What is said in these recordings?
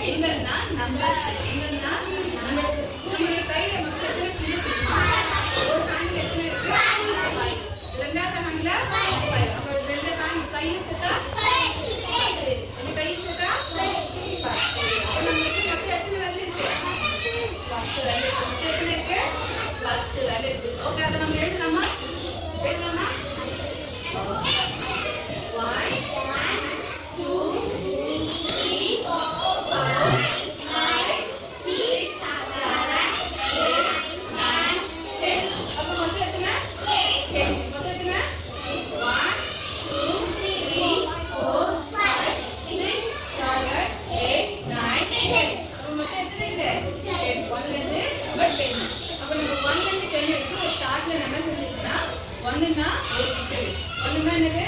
எங்கன்னா நம்பர்ஸ். எங்கன்னா நம்பர்ஸ். நம்மளுடைய கையில மட்டும் எத்தனை ஃபிங்கர்ஸ் இருக்குமா? ஒரு ஹேண்ட்ல எத்தனை இருக்கு? 5. ரெண்டாவது ஹேண்ட்ல 5. அப்ப ரெண்டு ஹேண்ட் கையில சேர்த்தா 10. இந்த கையில சேர்த்தா 10. அப்ப நம்மளுக்கு மொத்தம் எத்தனை விரல் இருக்கு? 10 விரல் இருக்கு. மொத்தம் எத்தனை இருக்கு? 10 விரல் இருக்கு. ஓகே, அதை நம்ம எழுதலாமா? எழுதலாமா? 1 2 3 4 5 6 7 8 9 10. அப்ப மொத்தம் எத்தனை? 10. மொத்தம் எத்தனை? 1 2 3 4 5 6 7 8 9 10. அப்ப மொத்தம் எத்தனை இருக்கு? 10. 1 ல இருந்து 10. அப்ப நம்ம 1 ல இருந்து 10 வரைக்கும் ஒரு சார்ட்ல என்ன செஞ்சிருக்கோம்னா 1 னா ஒரு பிக்சர். 1 னா என்னது?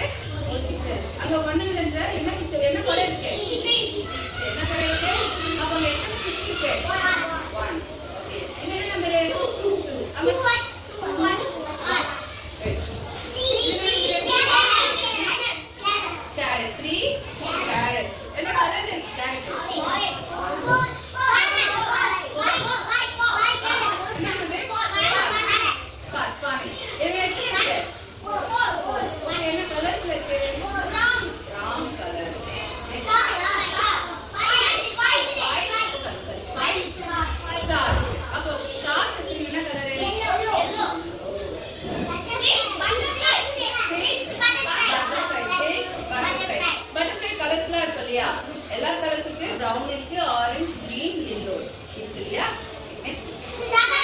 ஒரு பிக்சர். அங்க 1 ல இருந்து என்ன பிக்சர்? என்ன படம் இருக்கு? என்ன படம் இருக்கு? அப்ப அங்க எத்தனை ஃபிஷ் இருக்கு? 1. ஓகே. இது என்ன நம்பர்? 2. அப்ப 2 watch. Carrot. 3 carrots. என்ன கலர் இருக்கு? Carrot. எல்லா கலருக்கு brown இருக்கு, orange, green, yellow இருக்கு இல்லையா? Next 7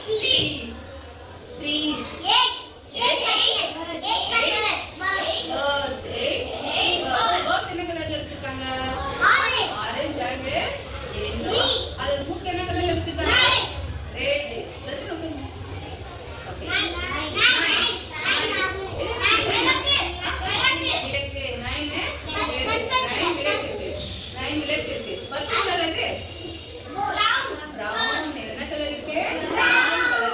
trees. Birds. 8 birds. என்ன கலர்ல எடுத்துருக்காங்க? Orange and yellow. அது மூக்கு என்ன கலர்ல எடுத்துருக்காங்க? ரெட். Let's look. Okay. 9 விளக்கு இருக்கு. பர்பிள் கலர் எது? brown. என்ன கலர் இருக்கு? brown கலர்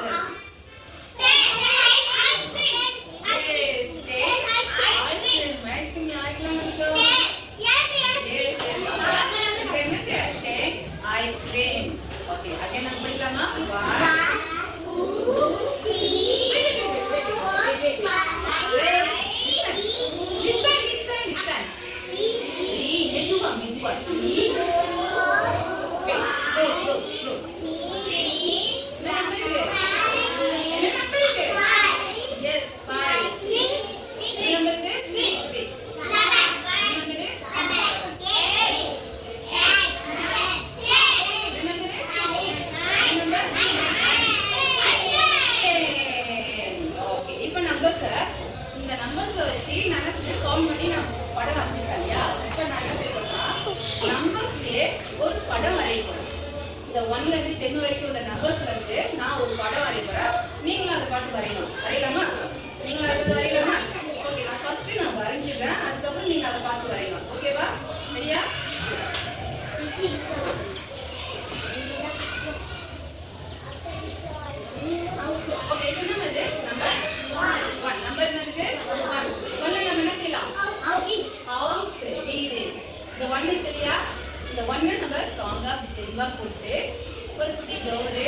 இருக்கு. ஐஸ்கிரீம் யாருக்கெல்லாம் பிடிக்கும்? ஐஸ்கிரீம். ஓகே, அகைன் நம்ம படிக்கலாமா? 1 2 இந்த நம்பர்ஸை வச்சு நினைச்சு கவுண்ட் பண்ணி நான் படம் வரைஞ்சிருக்கேன் இல்லையா? இப்போ நான் என்ன செய்யறேன்னா நம்பர்ஸ்லயே ஒரு படம் வரையணும். இந்த 1 ல இருந்து 10 வரைக்கும் உள்ள நம்பர்ஸ்ல இருந்து நான் ஒரு படம் வரைகிறேன். நீங்களும் அதை பார்த்து வரையணும். வரையலாமா? நீங்களும் அதை வரையலாமா? ஓகே, நான் ஃபர்ஸ்ட் நான் வரைஞ்சிடுறேன். அதுக்கப்புறம் நீங்க அதை பார்த்து வரையலாம். ஓகேவா? சரியா? ஓகே, இது என்னது? நம்பர் 1. நம்பர் என்னது? 1. 1 ல நம்ம என்ன செய்யலாம்? ஹவுஸ். வீடு. இந்த 1 இருக்கு இல்லையா? இந்த 1 நம்ம ஸ்ட்ராங்கா தெளிவா போட்டு ஒரு குட்டி டோர்